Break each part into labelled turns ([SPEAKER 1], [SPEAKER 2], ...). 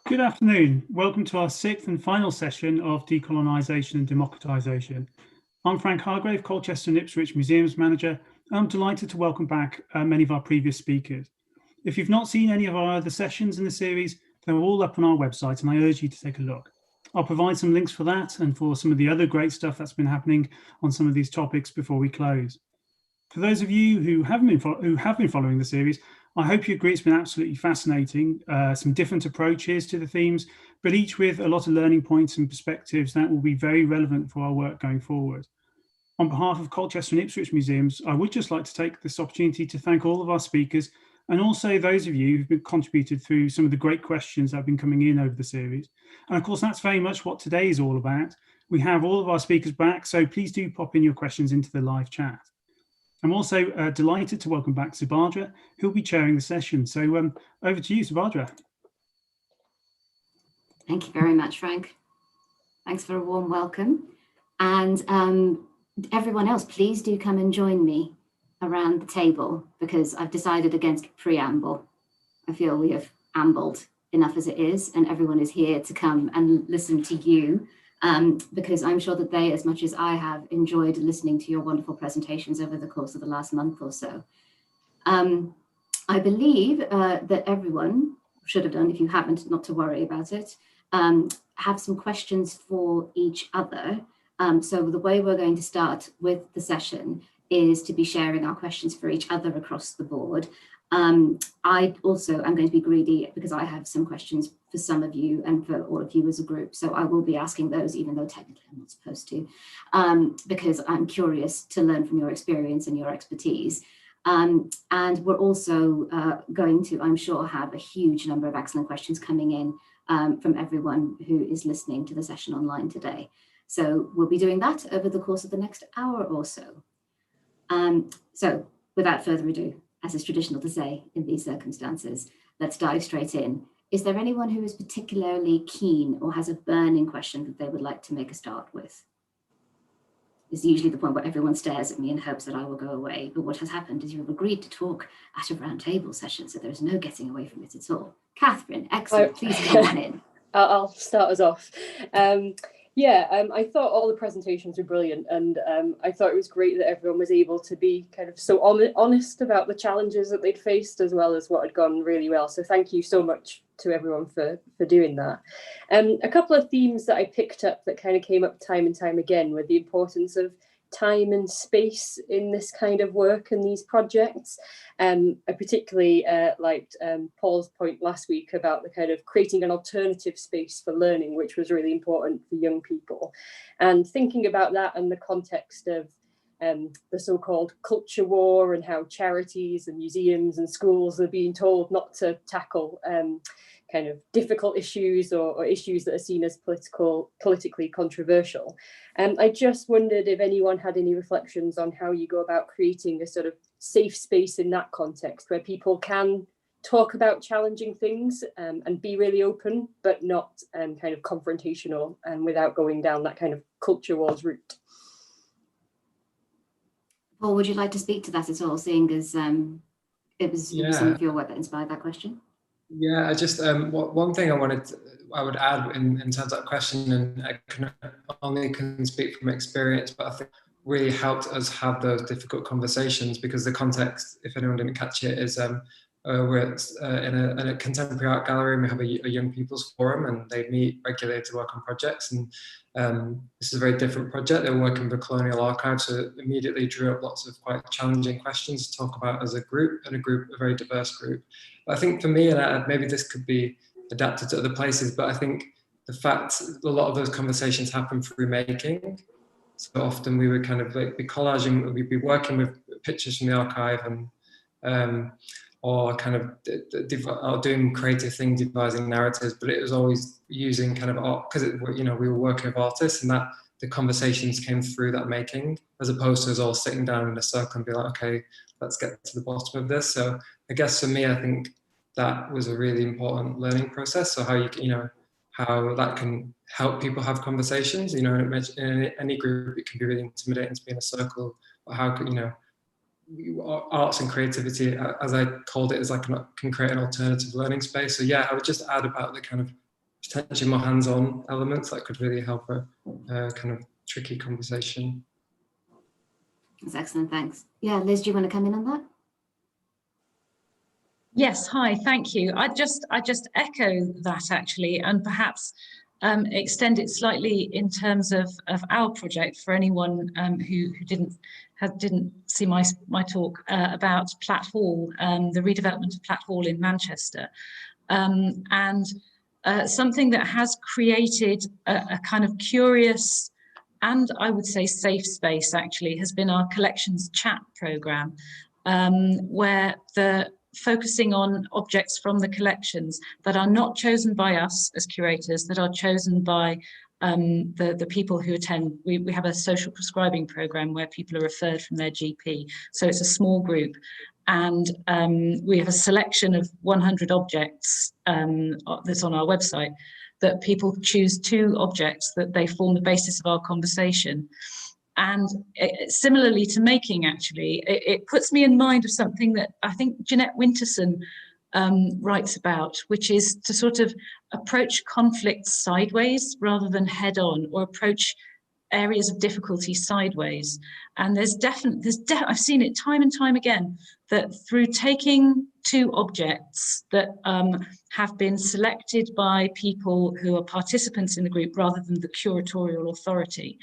[SPEAKER 1] Good afternoon. Welcome to our sixth and final session of Decolonisation Democratisation. I'm Frank Hargrave, Colchester and Ipswich Museums Manager. I'm delighted to welcome back many of our previous speakers. If you've not seen any of our other sessions in the series, they're all up on our website and I urge you to take a look. I'll provide some links for that and for some of the other great stuff that's been happening on some of these topics before we close. For those of you who have been following the series, I hope you agree it's been absolutely fascinating, some different approaches to the themes, but each with a lot of learning points and perspectives that will be very relevant for our work going forward. On behalf of Colchester and Ipswich Museums, I would just like to take this opportunity to thank all of our speakers and also those of you who've contributed through some of the great questions that have been coming in over the series. And of course, that's very much what today is all about. We have all of our speakers back, so please do pop in your questions into the live chat. I'm also delighted to welcome back Subhadra, who'll be chairing the session. So over to you, Subhadra.
[SPEAKER 2] Thank you very much, Frank. Thanks for a warm welcome. And everyone else, please do come and join me around the table because I've decided against preamble. I feel we have ambled enough as it is, and everyone is here to come and listen to you. Because I'm sure that they, as much as I have, enjoyed listening to your wonderful presentations over the course of the last month or so. I believe that everyone should have done, if you haven't, not to worry about it, have some questions for each other. So the way we're going to start with the session is to be sharing our questions for each other across the board. I also am going to be greedy because I have some questions for some of you and for all of you as a group. So I will be asking those, even though technically I'm not supposed to, because I'm curious to learn from your experience and your expertise. And we're also going to, I'm sure, have a huge number of excellent questions coming in from everyone who is listening to the session online today. So we'll be doing that over the course of the next hour or so. So without further ado, as is traditional to say in these circumstances, let's dive straight in. Is there anyone who is particularly keen or has a burning question that they would like to make a start with? This is usually the point where everyone stares at me in hopes that I will go away. But what has happened is you've agreed to talk at a roundtable session, so there's no getting away from it at all. Catherine, excellent. Please come on in.
[SPEAKER 3] I'll start us off. I thought all the presentations were brilliant, and I thought it was great that everyone was able to be kind of so honest about the challenges that they'd faced, as well as what had gone really well. So thank you so much to everyone for doing that. A couple of themes that I picked up that kind of came up time and time again were the importance of time and space in this kind of work and these projects. I particularly liked Paul's point last week about the kind of creating an alternative space for learning, which was really important for young people. And thinking about that in the context of the so-called culture war and how charities and museums and schools are being told not to tackle kind of difficult issues or issues that are seen as politically controversial. I just wondered if anyone had any reflections on how you go about creating a sort of safe space in that context where people can talk about challenging things and be really open, but not kind of confrontational and without going down that kind of culture wars route.
[SPEAKER 2] Paul, would you like to speak to that at all, seeing as it was some of your work that inspired that question?
[SPEAKER 4] Yeah, I just one thing I would add in terms of that question, and I only can speak from experience, but I think really helped us have those difficult conversations because the context, if anyone didn't catch it, is we're in a contemporary art gallery and we have a young people's forum and they meet regularly to work on projects, and this is a very different project. They're working with colonial archives, so it immediately drew up lots of quite challenging questions to talk about as a group, and a very diverse group. But I think for me, and maybe this could be adapted to other places, but I think the fact a lot of those conversations happen through making. So often we would kind of like be collaging, we'd be working with pictures from the archive and or kind of doing creative things, devising narratives, but it was always using kind of art, because we were working with artists, and that the conversations came through that making, as opposed to us all sitting down in a circle and be like, okay, let's get to the bottom of this. So I guess for me, I think that was a really important learning process. So how that can help people have conversations. In any group, it can be really intimidating to be in a circle, but how could, arts and creativity, as I called it, is like can create an alternative learning space. So yeah, I would just add about the kind of potentially more hands-on elements that could really help a kind of tricky conversation.
[SPEAKER 2] That's excellent, thanks. Yeah, Liz, do you want to come in on that?
[SPEAKER 5] Yes, hi, thank you. I just echo that actually, and perhaps extend it slightly in terms of our project for anyone who didn't see my talk about Platt Hall, the redevelopment of Platt Hall in Manchester, and something that has created a kind of curious and I would say safe space actually has been our collections chat programme, where the focusing on objects from the collections that are not chosen by us as curators, that are chosen by the people who attend. We have a social prescribing programme where people are referred from their GP. So it's a small group. And we have a selection of 100 objects that's on our website, that people choose 2 objects that they form the basis of our conversation. And similarly to making, actually, it puts me in mind of something that I think Jeanette Winterson writes about, which is to sort of approach conflict sideways rather than head on, or approach areas of difficulty sideways. And I've seen it time and time again, that through taking 2 objects that have been selected by people who are participants in the group rather than the curatorial authority,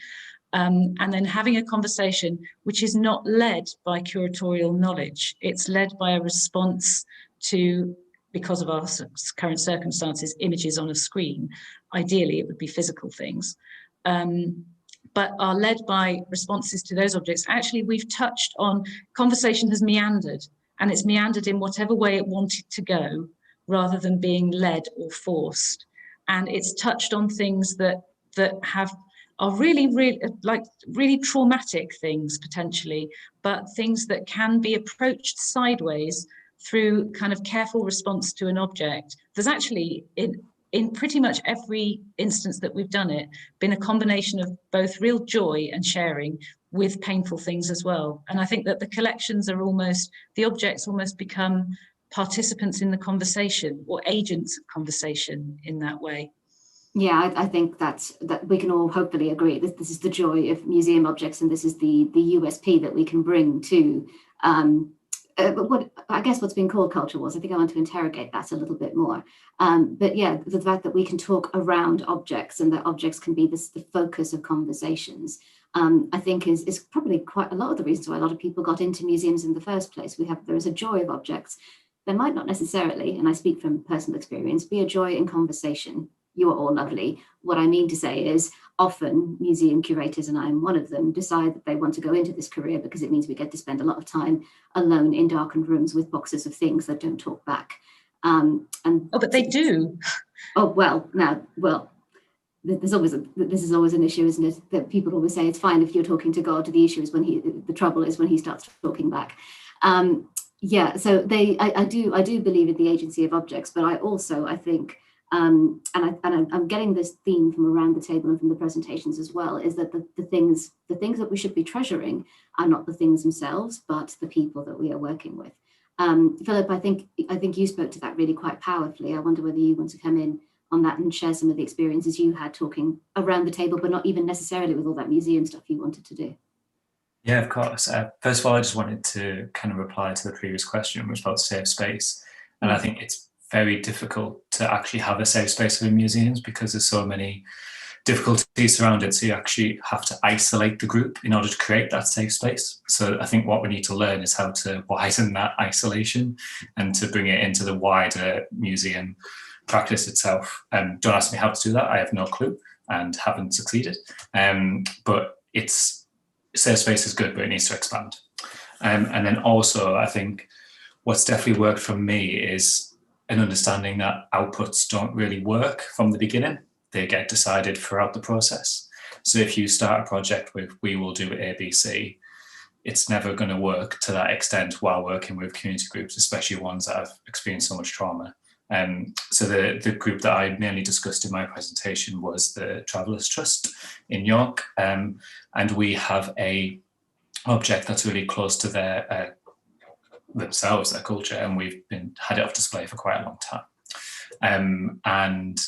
[SPEAKER 5] and then having a conversation which is not led by curatorial knowledge, it's led by a response to, because of our current circumstances, images on a screen. Ideally, it would be physical things, but are led by responses to those objects. Actually, we've touched on, conversation has meandered, and it's meandered in whatever way it wanted to go, rather than being led or forced. And it's touched on things that are really traumatic things potentially, but things that can be approached sideways through kind of careful response to an object. There's actually, in pretty much every instance that we've done it, been a combination of both real joy and sharing with painful things as well. And I think that the collections are the objects almost become participants in the conversation, or agents of conversation in that way.
[SPEAKER 2] Yeah, I think that we can all hopefully agree that this is the joy of museum objects, and this is the USP that we can bring to what's been called culture wars. I think I want to interrogate that a little bit more. But yeah, the fact that we can talk around objects, and that objects can be the focus of conversations, I think is probably quite a lot of the reasons why a lot of people got into museums in the first place. There is a joy of objects. There might not necessarily, and I speak from personal experience, be a joy in conversation. You are all lovely. What I mean to say is, often museum curators, and I'm one of them, decide that they want to go into this career because it means we get to spend a lot of time alone in darkened rooms with boxes of things that don't talk back.
[SPEAKER 5] But they do.
[SPEAKER 2] This is always an issue, isn't it? That people always say it's fine if you're talking to God. The issue is the trouble is when he starts talking back. Yeah, so I do believe in the agency of objects, but I think. And I'm getting this theme from around the table and from the presentations as well, is that the things that we should be treasuring are not the things themselves, but the people that we are working with. Philip, I think you spoke to that really quite powerfully. I wonder whether you want to come in on that and share some of the experiences you had talking around the table, but not even necessarily with all that museum stuff you wanted to do.
[SPEAKER 6] Yeah, of course. First of all, I just wanted to kind of reply to the previous question, which was about safe space. And I think it's very difficult to actually have a safe space within museums because there's so many difficulties around it. So you actually have to isolate the group in order to create that safe space. So I think what we need to learn is how to widen that isolation and to bring it into the wider museum practice itself. Don't ask me how to do that. I have no clue and haven't succeeded. But safe space is good, but it needs to expand. And then also, I think what's definitely worked for me is an understanding that outputs don't really work from the beginning. They get decided throughout the process. So if you start a project with, we will do ABC, it's never going to work to that extent while working with community groups, especially ones that have experienced so much trauma. So the group that I mainly discussed in my presentation was the Travellers Trust in York. And we have a object that's really close to their themselves, their culture, and we've had it off display for quite a long time. And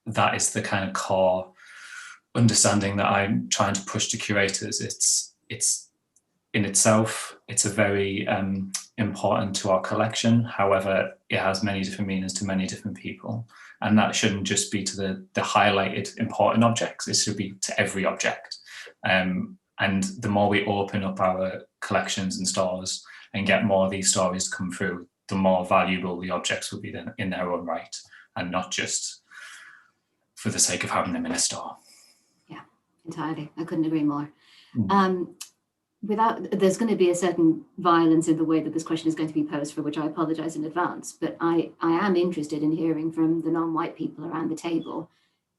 [SPEAKER 6] that is the kind of core understanding that I'm trying to push to curators. It's in itself, it's a very important to our collection. However, it has many different meanings to many different people. And that shouldn't just be to the highlighted important objects, it should be to every object. And the more we open up our collections and stores and get more of these stories to come through, the more valuable the objects will be in their own right, and not just for the sake of having them in a store.
[SPEAKER 2] Yeah, entirely. I couldn't agree more. There's going to be a certain violence in the way that this question is going to be posed, for which I apologize in advance, but I am interested in hearing from the non-white people around the table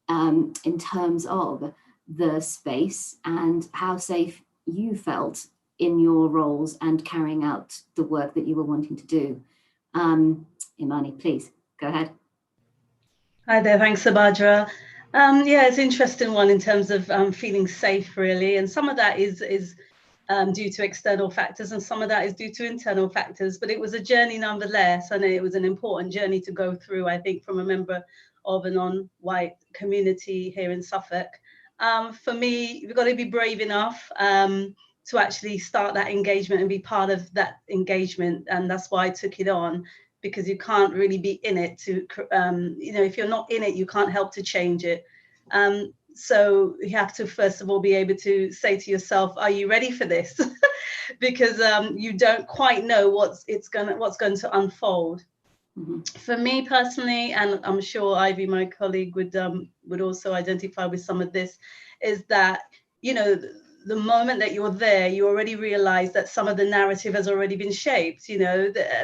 [SPEAKER 2] in terms of the space and how safe you felt in your roles and carrying out the work that you were wanting to do. Imani, please, go ahead.
[SPEAKER 7] Hi there, thanks, Sabadra. Yeah, it's an interesting one in terms of feeling safe, really, and some of that is due to external factors, and some of that is due to internal factors, but it was a journey nonetheless, and it was an important journey to go through, I think, from a member of a non-white community here in Suffolk. For me, we've got to be brave enough to actually start that engagement and be part of that engagement, and that's why I took it on, because you can't really be in it to, if you're not in it, you can't help to change it. So you have to, first of all, be able to say to yourself, are you ready for this? Because you don't quite know what's going to unfold. Mm-hmm. For me personally, and I'm sure Ivy, my colleague, would also identify with some of this, is that, the moment that you're there, you already realize that some of the narrative has already been shaped,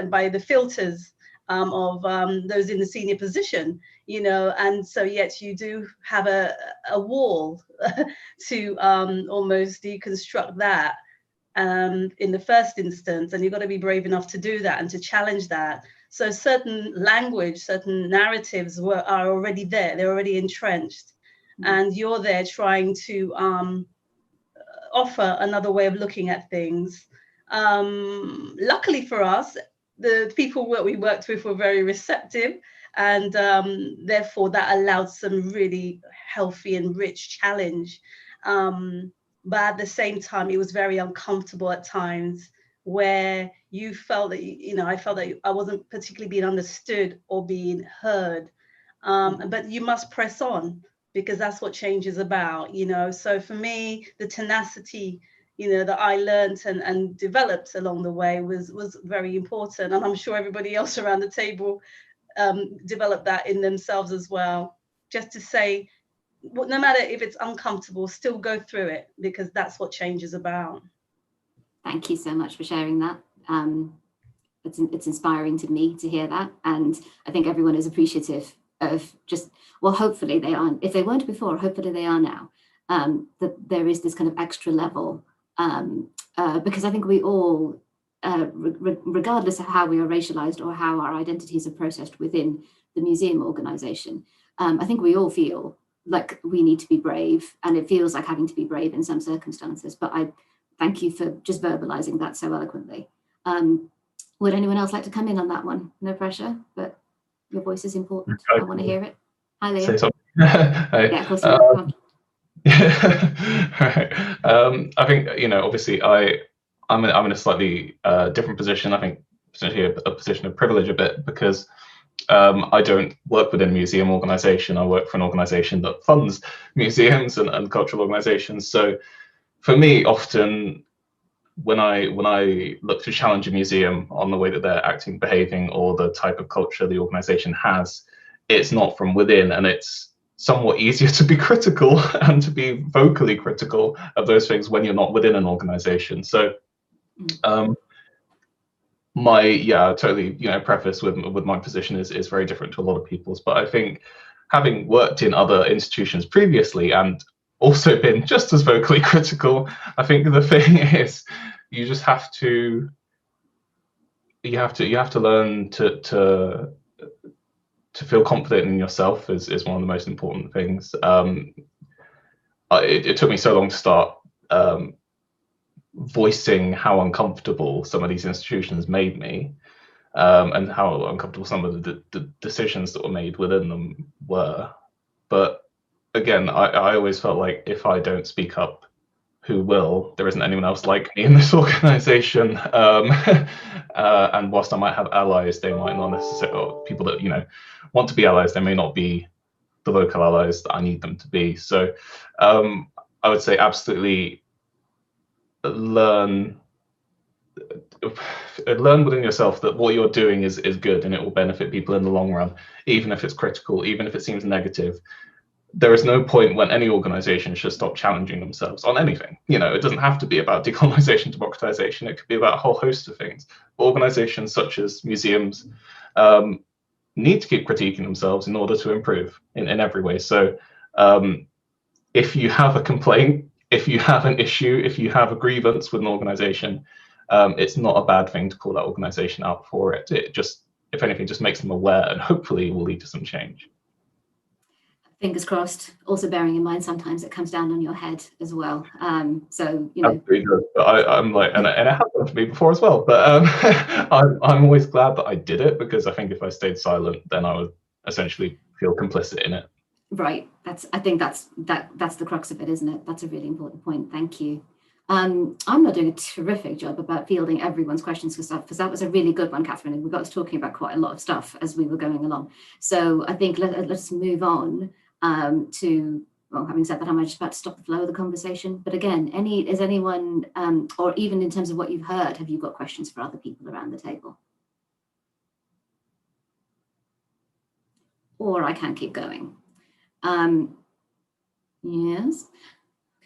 [SPEAKER 7] by the filters of those in the senior position, and so yet you do have a wall to almost deconstruct that in the first instance, and you've got to be brave enough to do that and to challenge that. So certain language, certain narratives are already there, they're already entrenched, and you're there trying to offer another way of looking at things. Luckily for us, the people that we worked with were very receptive, and therefore that allowed some really healthy and rich challenge. But at the same time, it was very uncomfortable at times, where you felt that, I felt that I wasn't particularly being understood or being heard. But you must press on, because that's what change is about, So for me, the tenacity, that I learned and developed along the way was very important. And I'm sure everybody else around the table developed that in themselves as well. Just to say, no matter if it's uncomfortable, still go through it, because that's what change is about.
[SPEAKER 2] Thank you so much for sharing that. It's inspiring to me to hear that. And I think everyone is appreciative of hopefully they aren't. If they weren't before, hopefully they are now. That there is this kind of extra level, because I think we all, regardless of how we are racialized or how our identities are processed within the museum organization, I think we all feel like we need to be brave, and it feels like having to be brave in some circumstances. But I thank you for just verbalizing that so eloquently. Would anyone else like to come in on that one? No pressure, but your voice is important. I want to hear it. Hi, Liam. Yeah, of course.
[SPEAKER 8] Right. I think, obviously I'm in a slightly different position. I think potentially a position of privilege a bit, because I don't work within a museum organization. I work for an organization that funds museums and cultural organizations. So for me, often when I look to challenge a museum on the way that they're acting, behaving, or the type of culture the organization has, it's not from within, and it's somewhat easier to be critical and to be vocally critical of those things when you're not within an organization. So totally, preface with my position is very different to a lot of people's, but I think having worked in other institutions previously and also been just as vocally critical, I think the thing is you just have to learn to feel confident in yourself is one of the most important things. It took me so long to start voicing how uncomfortable some of these institutions made me, and how uncomfortable some of the decisions that were made within them were. But again, I always felt like if I don't speak up, who will? There isn't anyone else like me in this organization. And whilst I might have allies, they might not necessarily, or people that, you know, want to be allies, they may not be the local allies that I need them to be. So I would say absolutely learn within yourself that what you're doing is good and it will benefit people in the long run, even if it's critical, even if it seems negative. There is no point when any organization should stop challenging themselves on anything. You know, it doesn't have to be about decolonization, democratization. It could be about a whole host of things. Organizations such as museums need to keep critiquing themselves in order to improve in every way. So if you have a complaint, if you have an issue, if you have a grievance with an organization, it's not a bad thing to call that organization out for it. It just, if anything, just makes them aware and hopefully will lead to some change.
[SPEAKER 2] Fingers crossed. Also bearing in mind, sometimes it comes down on your head as well. So, you know.
[SPEAKER 8] But I'm like, and it happened to me before as well. But I'm always glad that I did it, because I think if I stayed silent, then I would essentially feel complicit in it.
[SPEAKER 2] Right. I think that's the crux of it, isn't it? That's a really important point. Thank you. I'm not doing a terrific job about fielding everyone's questions because that was a really good one, Catherine, and we got us talking about quite a lot of stuff as we were going along. So I think let's move on to, well, having said that, I'm just about to stop the flow of the conversation. But again, is anyone, or even in terms of what you've heard, have you got questions for other people around the table? Or I can keep going. Yes.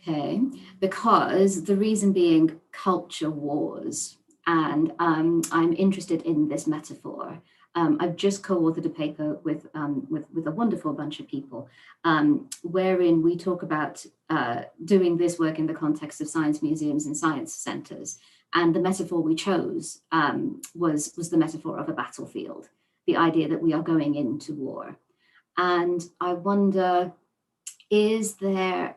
[SPEAKER 2] Okay, because the reason being culture wars, and I'm interested in this metaphor. I've just co-authored a paper with a wonderful bunch of people, wherein we talk about doing this work in the context of science museums and science centres. And the metaphor we chose was the metaphor of a battlefield, the idea that we are going into war. And I wonder, is there,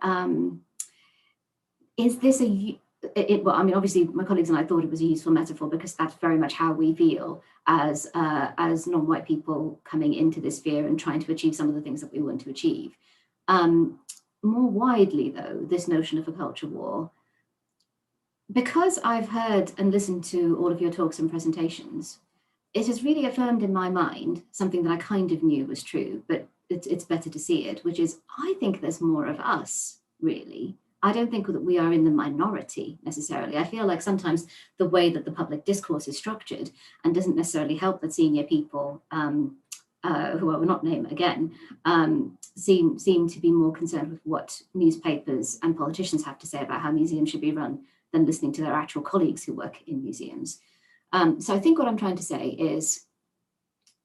[SPEAKER 2] is this well, I mean, obviously my colleagues and I thought it was a useful metaphor because that's very much how we feel as non-white people coming into this sphere and trying to achieve some of the things that we want to achieve. More widely though, this notion of a culture war, because I've heard and listened to all of your talks and presentations, it has really affirmed in my mind something that I kind of knew was true, but it's better to see it, which is I think there's more of us, really. I don't think that we are in the minority necessarily. I feel like sometimes the way that the public discourse is structured and doesn't necessarily help that senior people, who I will not name again, seem to be more concerned with what newspapers and politicians have to say about how museums should be run than listening to their actual colleagues who work in museums. So I think what I'm trying to say is,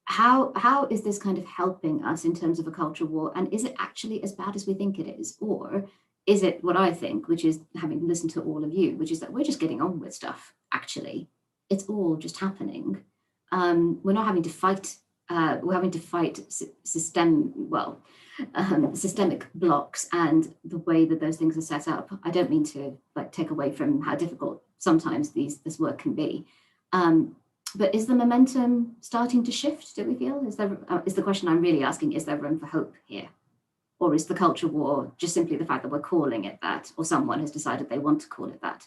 [SPEAKER 2] how is this kind of helping us in terms of a culture war? And is it actually as bad as we think it is? Or is it what I think, which is, having listened to all of you, which is that we're just getting on with stuff, actually. It's all just happening. We're not having to fight, we're having to fight systemic blocks and the way that those things are set up. I don't mean to take away from how difficult sometimes this work can be. But is the momentum starting to shift, do we feel? Is the question I'm really asking, is there room for hope here? Or is the culture war just simply the fact that we're calling it that, or someone has decided they want to call it that,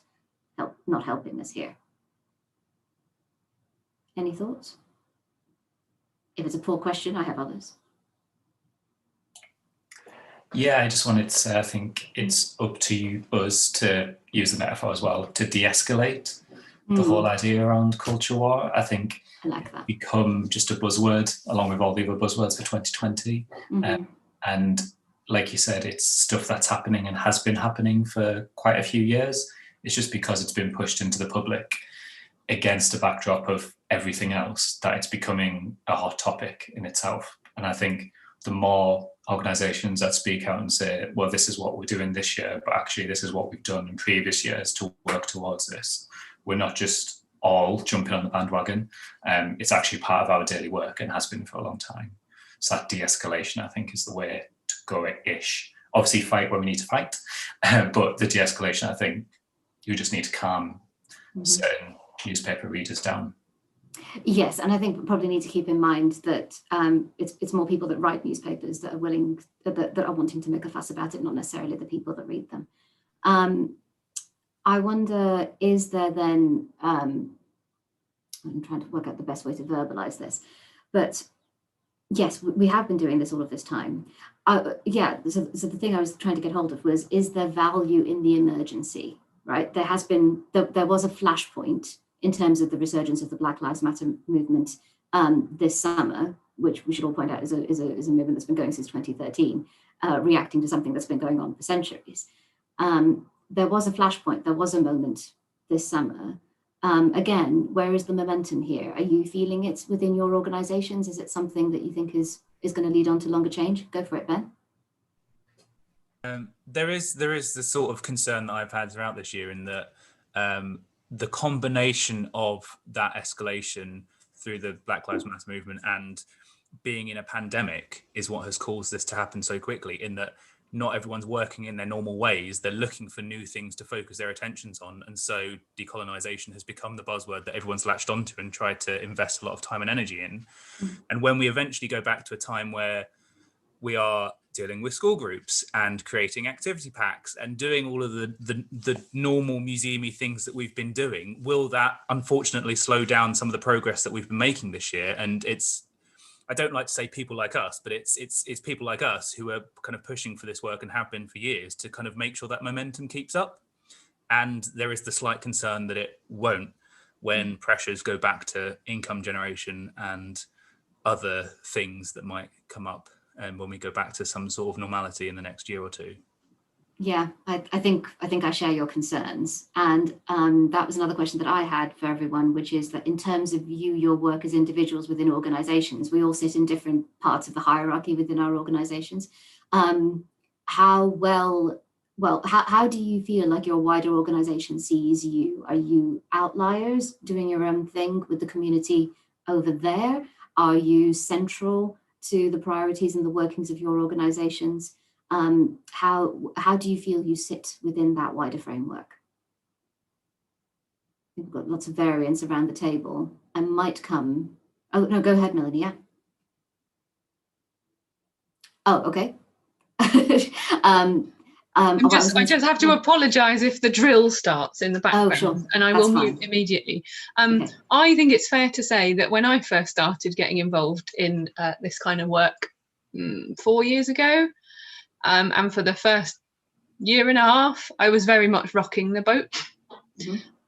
[SPEAKER 2] not helping us here? Any thoughts? If it's a poor question, I have others.
[SPEAKER 6] Yeah, I just wanted to say, I think it's up to us to use the metaphor as well, to de-escalate the whole idea around culture war. I think
[SPEAKER 2] I like that.
[SPEAKER 6] Become just a buzzword along with all the other buzzwords for 2020. And like you said, it's stuff that's happening and has been happening for quite a few years. It's just because it's been pushed into the public against a backdrop of everything else that it's becoming a hot topic in itself. And I think the more organizations that speak out and say, well, this is what we're doing this year, but actually this is what we've done in previous years to work towards this. We're not just all jumping on the bandwagon. It's actually part of our daily work and has been for a long time. So that de-escalation, I think, is the way to go-ish. Obviously fight when we need to fight, but the de-escalation, I think you just need to calm certain newspaper readers down.
[SPEAKER 2] Yes, and I think we probably need to keep in mind that it's more people that write newspapers that are willing, that are wanting to make a fuss about it, not necessarily the people that read them. I wonder, is there then, I'm trying to work out the best way to verbalize this, but yes, we have been doing this all of this time. Yeah, so the thing I was trying to get hold of was, is there value in the emergency, right? There has been, there was a flashpoint in terms of the resurgence of the Black Lives Matter movement this summer, which we should all point out is a movement that's been going since 2013, reacting to something that's been going on for centuries. There was a flashpoint, there was a moment this summer. Again, where is the momentum here? Are you feeling it within your organizations? Is it something that you think is going to lead on to longer change? Go for it, Ben.
[SPEAKER 9] There is the sort of concern that I've had throughout this year in that the combination of that escalation through the Black Lives Matter movement and being in a pandemic is what has caused this to happen so quickly, in that not everyone's working in their normal ways. They're looking for new things to focus their attentions on. And so decolonisation has become the buzzword that everyone's latched onto and tried to invest a lot of time and energy in. And when we eventually go back to a time where we are dealing with school groups and creating activity packs and doing all of the normal museum-y things that we've been doing, will that unfortunately slow down some of the progress that we've been making this year? And I don't like to say people like us, but it's people like us who are kind of pushing for this work and have been for years to kind of make sure that momentum keeps up. And there is the slight concern that it won't when pressures go back to income generation and other things that might come up, and when we go back to some sort of normality in the next year or two.
[SPEAKER 2] Yeah, I think I share your concerns. And that was another question that I had for everyone, which is that in terms of your work as individuals within organizations, we all sit in different parts of the hierarchy within our organizations. How do you feel like your wider organization sees you? Are you outliers doing your own thing with the community over there? Are you central to the priorities and the workings of your organizations? How do you feel you sit within that wider framework? We've got lots of variance around the table and might come. Oh, no, go ahead, Melanie, yeah. Oh, okay.
[SPEAKER 10] I just have to apologise if the drill starts in the background,
[SPEAKER 2] sure.
[SPEAKER 10] And I
[SPEAKER 2] That's
[SPEAKER 10] will
[SPEAKER 2] fine.
[SPEAKER 10] mute immediately.
[SPEAKER 2] Okay.
[SPEAKER 10] I think it's fair to say that when I first started getting involved in this kind of work 4 years ago, and for the first year and a half, I was very much rocking the boat.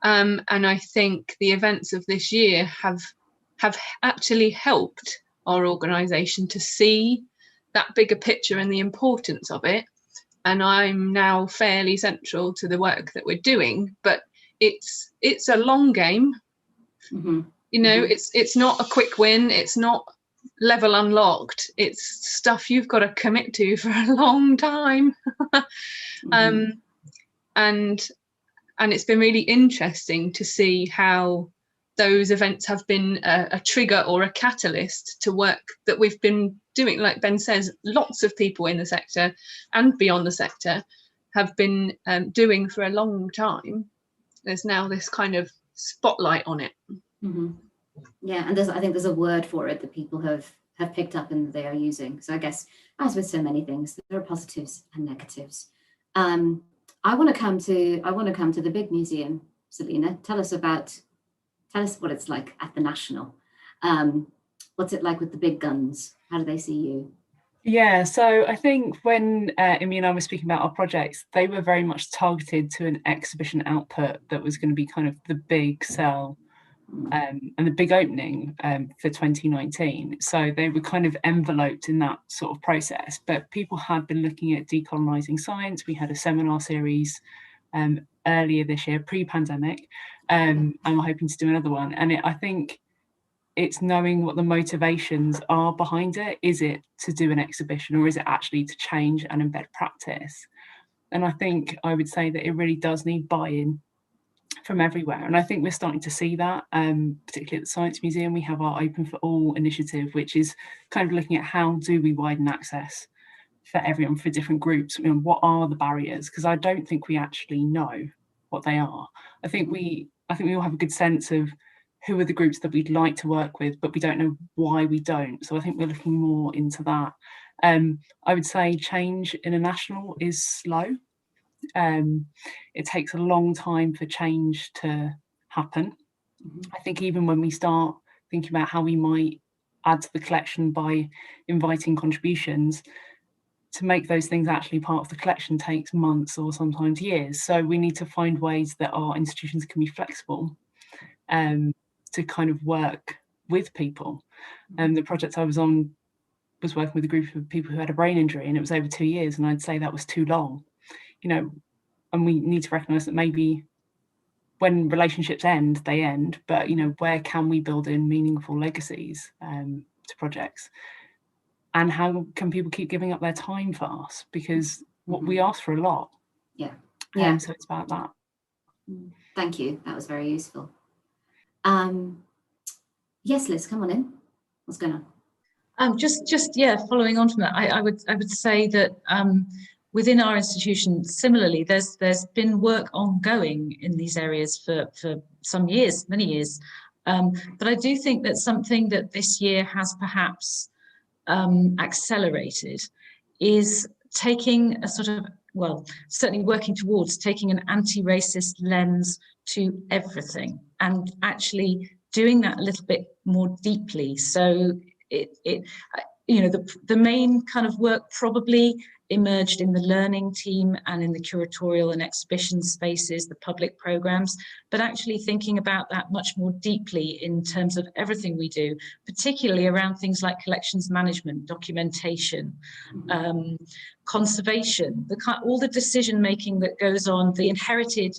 [SPEAKER 10] And I think the events of this year have actually helped our organisation to see that bigger picture and the importance of it. And I'm now fairly central to the work that we're doing, but it's a long game. You know, it's not a quick win. It's not level unlocked. It's stuff you've got to commit to for a long time. And it's been really interesting to see how those events have been a trigger or a catalyst to work that we've been doing. Like Ben says, lots of people in the sector and beyond the sector have been doing for a long time. There's now this kind of spotlight on it.
[SPEAKER 2] Yeah, and I think there's a word for it that people have picked up and they are using. So I guess, as with so many things, there are positives and negatives. I want to come to the big museum. Selena, tell us what it's like at the National. What's it like with the big guns? How do they see you?
[SPEAKER 11] Yeah, so I think when Amy and I were speaking about our projects, they were very much targeted to an exhibition output that was going to be kind of the big sell and the big opening for 2019. So they were kind of enveloped in that sort of process. But people had been looking at decolonising science. We had a seminar series earlier this year, pre-pandemic, and we're hoping to do another one. And I think it's knowing what the motivations are behind it. Is it to do an exhibition, or is it actually to change and embed practice? And I think I would say that it really does need buy-in from everywhere. And I think we're starting to see that, particularly at the Science Museum. We have our Open for All initiative, which is kind of looking at how do we widen access for everyone, for different groups. You know, what are the barriers? Because I don't think we actually know what they are. I think we all have a good sense of who are the groups that we'd like to work with, but we don't know why we don't. So I think we're looking more into that. I would say change international is slow. It takes a long time for change to happen. I think even when we start thinking about how we might add to the collection by inviting contributions, to make those things actually part of the collection takes months or sometimes years. So we need to find ways that our institutions can be flexible to kind of work with people. And the project I was on was working with a group of people who had a brain injury, and it was over 2 years, and I'd say that was too long, you know, and we need to recognise that maybe when relationships end, they end, but, you know, where can we build in meaningful legacies to projects? And how can people keep giving up their time for us? Because what we ask for a lot.
[SPEAKER 2] Yeah.
[SPEAKER 11] So it's about that.
[SPEAKER 2] Thank you. That was very useful. Yes, Liz, come on in. What's going on?
[SPEAKER 5] Following on from that, I would say that within our institution, similarly, there's been work ongoing in these areas for some years, many years. But I do think that something that this year has perhaps accelerated is taking a sort of, well, certainly working towards taking an anti-racist lens to everything and actually doing that a little bit more deeply. So the main kind of work probably emerged in the learning team and in the curatorial and exhibition spaces, the public programs, but actually thinking about that much more deeply in terms of everything we do, particularly around things like collections management, documentation, conservation, all the decision making that goes on, the inherited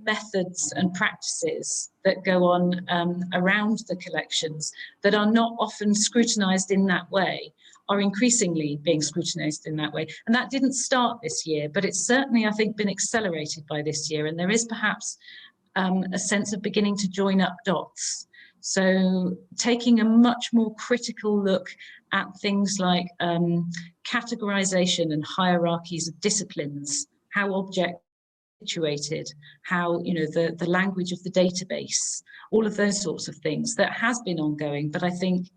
[SPEAKER 5] methods and practices that go on around the collections that are not often scrutinised in that way, are increasingly being scrutinised in that way. And that didn't start this year, but it's certainly, I think, been accelerated by this year. And there is perhaps a sense of beginning to join up dots. So taking a much more critical look at things like categorisation and hierarchies of disciplines, how objects situated, how, you know, the language of the database, all of those sorts of things that has been ongoing. But I think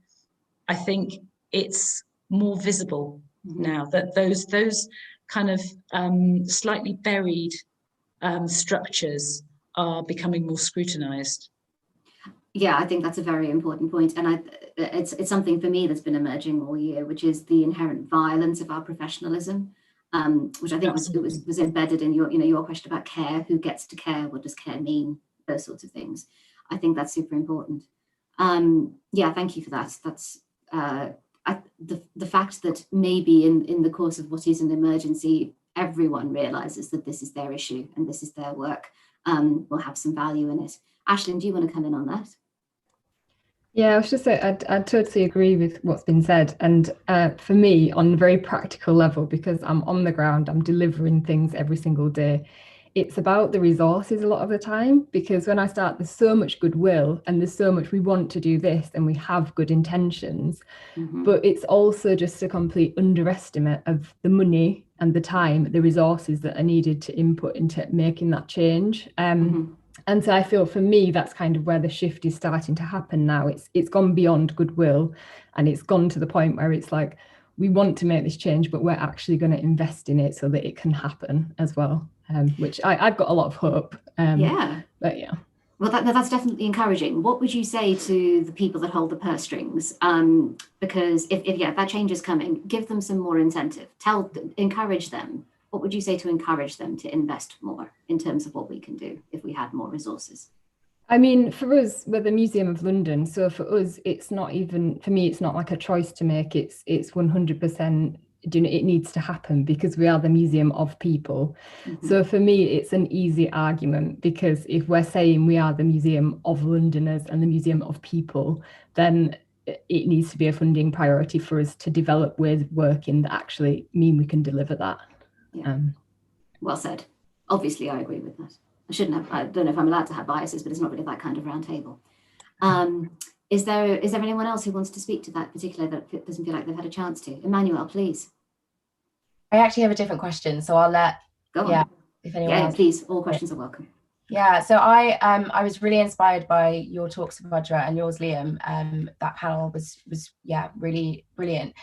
[SPEAKER 5] it's more visible now that those kind of slightly buried structures are becoming more scrutinized.
[SPEAKER 2] Yeah, I think that's a very important point, and it's something for me that's been emerging all year, which is the inherent violence of our professionalism, which I think was embedded in your question about care. Who gets to care? What does care mean? Those sorts of things. I think that's super important. Yeah, thank you for that. That's the fact that maybe in the course of what is an emergency, everyone realizes that this is their issue and this is their work will have some value in it. Aisling, do you want to come in on that?
[SPEAKER 12] Yeah, I was just saying, I totally agree with what's been said. And for me, on a very practical level, because I'm on the ground, I'm delivering things every single day, it's about the resources a lot of the time, because when I start, there's so much goodwill and there's so much we want to do this and we have good intentions, but it's also just a complete underestimate of the money and the time, the resources that are needed to input into making that change. And so I feel for me, that's kind of where the shift is starting to happen now. It's gone beyond goodwill, and it's gone to the point where it's like, we want to make this change, but we're actually going to invest in it so that it can happen as well, which I've got a lot of hope.
[SPEAKER 2] Yeah.
[SPEAKER 12] But yeah.
[SPEAKER 2] Well, that's definitely encouraging. What would you say to the people that hold the purse strings? Because if that change is coming, give them some more incentive. Encourage them. What would you say to encourage them to invest more in terms of what we can do if we had more resources?
[SPEAKER 12] I mean, for us, we're the Museum of London. So for us, it's not even, for me, it's not like a choice to make. It's 100%, it needs to happen because we are the museum of people. So for me, it's an easy argument, because if we're saying we are the museum of Londoners and the museum of people, then it needs to be a funding priority for us to develop ways of working that actually mean we can deliver that.
[SPEAKER 2] Yeah. Well said. Obviously, I agree with that. I don't know if I'm allowed to have biases, but it's not really that kind of round table. Is there anyone else who wants to speak to that particular that doesn't feel like they've had a chance to? Emmanuel, please.
[SPEAKER 13] I actually have a different question, so I'll let.
[SPEAKER 2] Go on.
[SPEAKER 13] Yeah, if anyone else.
[SPEAKER 2] Please. All questions are welcome.
[SPEAKER 13] Yeah, so I was really inspired by your talks, Vajra, and yours, Liam. That panel was really brilliant,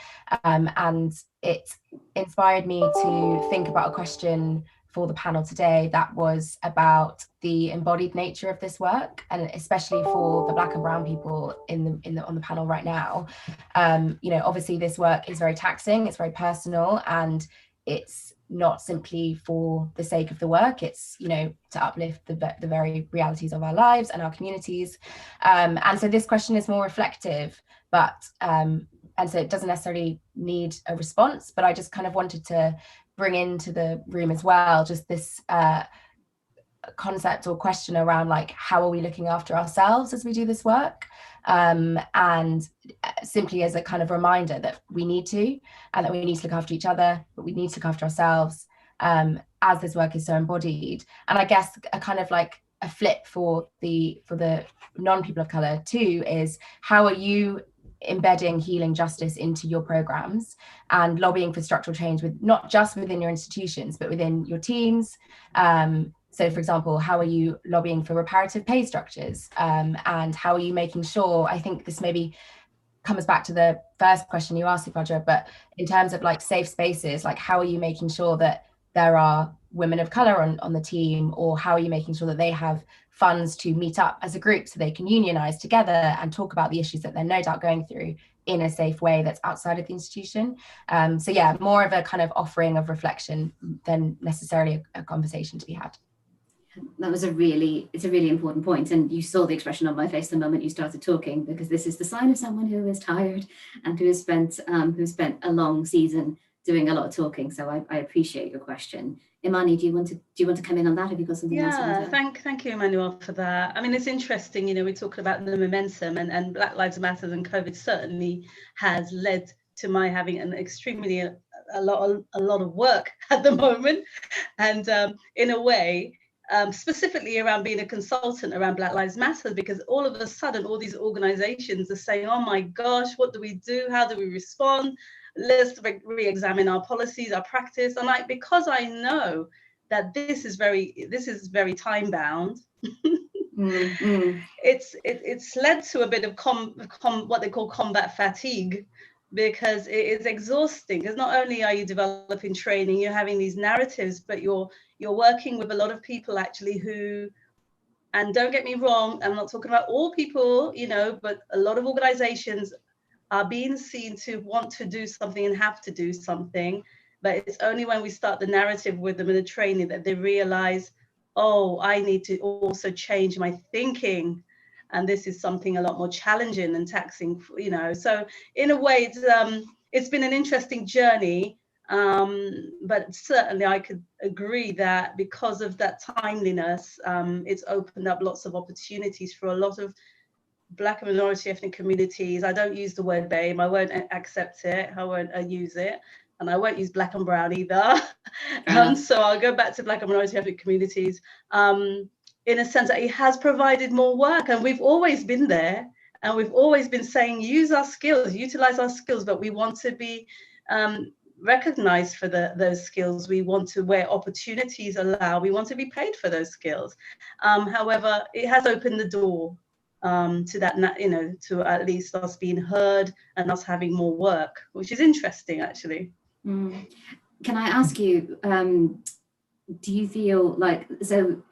[SPEAKER 13] and it inspired me to think about a question for the panel today that was about the embodied nature of this work, and especially for the Black and Brown people on the panel right now. You know, obviously this work is very taxing, it's very personal, and it's not simply for the sake of the work. It's, you know, to uplift the very realities of our lives and our communities. And so this question is more reflective, but and so it doesn't necessarily need a response, but I just kind of wanted to bring into the room as well just this concept or question around, like, how are we looking after ourselves as we do this work? And simply as a kind of reminder that we need to, and that we need to look after each other, but we need to look after ourselves as this work is so embodied. And I guess a kind of like a flip for the non-people of colour too is, how are you embedding healing justice into your programs and lobbying for structural change, with not just within your institutions, but within your teams? So, for example, how are you lobbying for reparative pay structures? And how are you making sure, I think this maybe comes back to the first question you asked, Vajra, but in terms of like safe spaces, like how are you making sure that there are women of colour on the team, or how are you making sure that they have funds to meet up as a group so they can unionise together and talk about the issues that they're no doubt going through in a safe way that's outside of the institution? So yeah, more of a kind of offering of reflection than necessarily a conversation to be had.
[SPEAKER 2] That was it's a really important point, and you saw the expression on my face the moment you started talking, because this is the sign of someone who is tired and who has spent a long season doing a lot of talking. So I appreciate your question. Imani, do you want to come in on that? Have you got something else?
[SPEAKER 7] Yeah, thank you, Emmanuel, for that. I mean, it's interesting, you know, we talk about the momentum, and Black Lives Matter and COVID certainly has led to my having an extremely a lot of work at the moment, and in a way, specifically around being a consultant around Black Lives Matter, because all of a sudden all these organizations are saying, oh my gosh, what do we do? How do we respond? Let's re-examine our policies, our practice. And because I know that this is very time bound, it's led to a bit of what they call combat fatigue, because it is exhausting. Because not only are you developing training, you're having these narratives, but you're working with a lot of people actually who, and don't get me wrong, I'm not talking about all people, you know, but a lot of organizations are being seen to want to do something and have to do something. But it's only when we start the narrative with them in the training that they realize, oh, I need to also change my thinking. And this is something a lot more challenging and taxing, you know. So in a way, it's been an interesting journey. But certainly I could agree that because of that timeliness, it's opened up lots of opportunities for a lot of Black and minority ethnic communities. I don't use the word BAME, I won't accept it, I won't use it, and I won't use Black and Brown either. So I'll go back to Black and minority ethnic communities, in a sense that it has provided more work, and we've always been there, and we've always been saying, use our skills, utilize our skills, but we want to be recognized for those skills. We want to, where opportunities allow, we want to be paid for those skills. However, it has opened the door to that, you know, to at least us being heard and us having more work, which is interesting, actually.
[SPEAKER 2] Can I ask you, do you feel like, so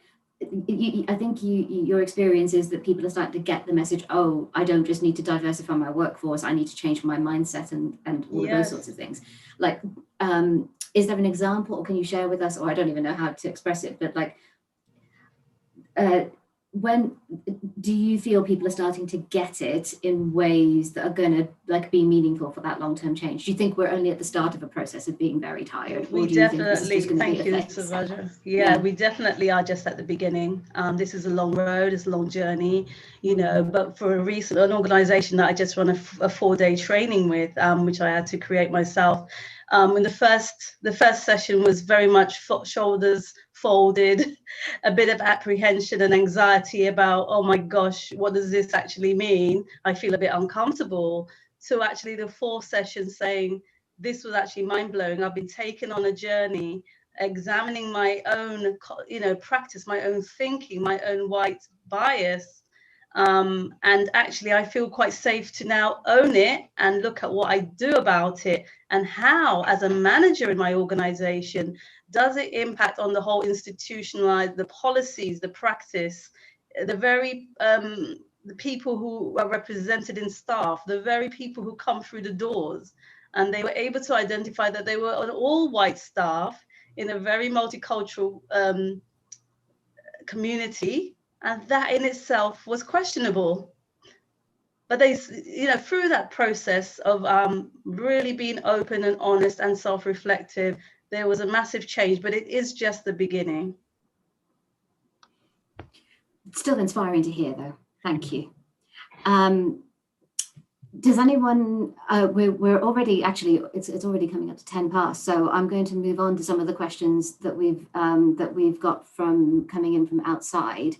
[SPEAKER 2] I think your experience is that people are starting to get the message, oh, I don't just need to diversify my workforce, I need to change my mindset and all of those sorts of things. Like, is there an example, or can you share with us, or I don't even know how to express it, but like, when do you feel people are starting to get it in ways that are going to like be meaningful for that long-term change? Do you think we're only at the start of a process of being very tired?
[SPEAKER 7] We definitely, thank you, Vajra. Yeah, we definitely are just at the beginning. This is a long road, it's a long journey, you know, but for an organization that I just run a 4-day training with, which I had to create myself. In the first session was very much shoulders folded, a bit of apprehension and anxiety about, oh my gosh, what does this actually mean? I feel a bit uncomfortable. So actually the 4th session saying, this was actually mind-blowing. I've been taken on a journey examining my own, practice, my own thinking, my own white bias. And actually, I feel quite safe to now own it and look at what I do about it, and how, as a manager in my organization, does it impact on the whole institutionalized, the policies, the practice, the very the people who are represented in staff, the very people who come through the doors. And they were able to identify that they were an all white staff in a very multicultural community, and that in itself was questionable. But they, through that process of really being open and honest and self-reflective, there was a massive change, but it is just the beginning.
[SPEAKER 2] It's still inspiring to hear, though. Thank you. Does anyone, we're already, actually, it's already coming up to 10 past, so I'm going to move on to some of the questions that we've got from coming in from outside.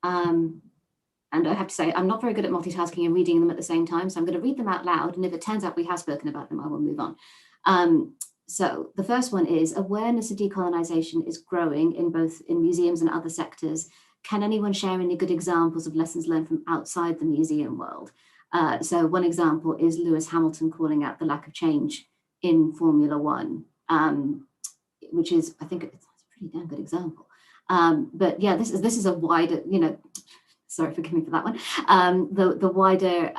[SPEAKER 2] And I have to say, I'm not very good at multitasking and reading them at the same time, so I'm going to read them out loud, and if it turns out we have spoken about them, I will move on. So the first one is, awareness of decolonisation is growing in museums and other sectors. Can anyone share any good examples of lessons learned from outside the museum world? So one example is Lewis Hamilton calling out the lack of change in Formula One, which is, I think it's a pretty damn good example. But yeah, this is a wider, sorry, forgive me for that one. The wider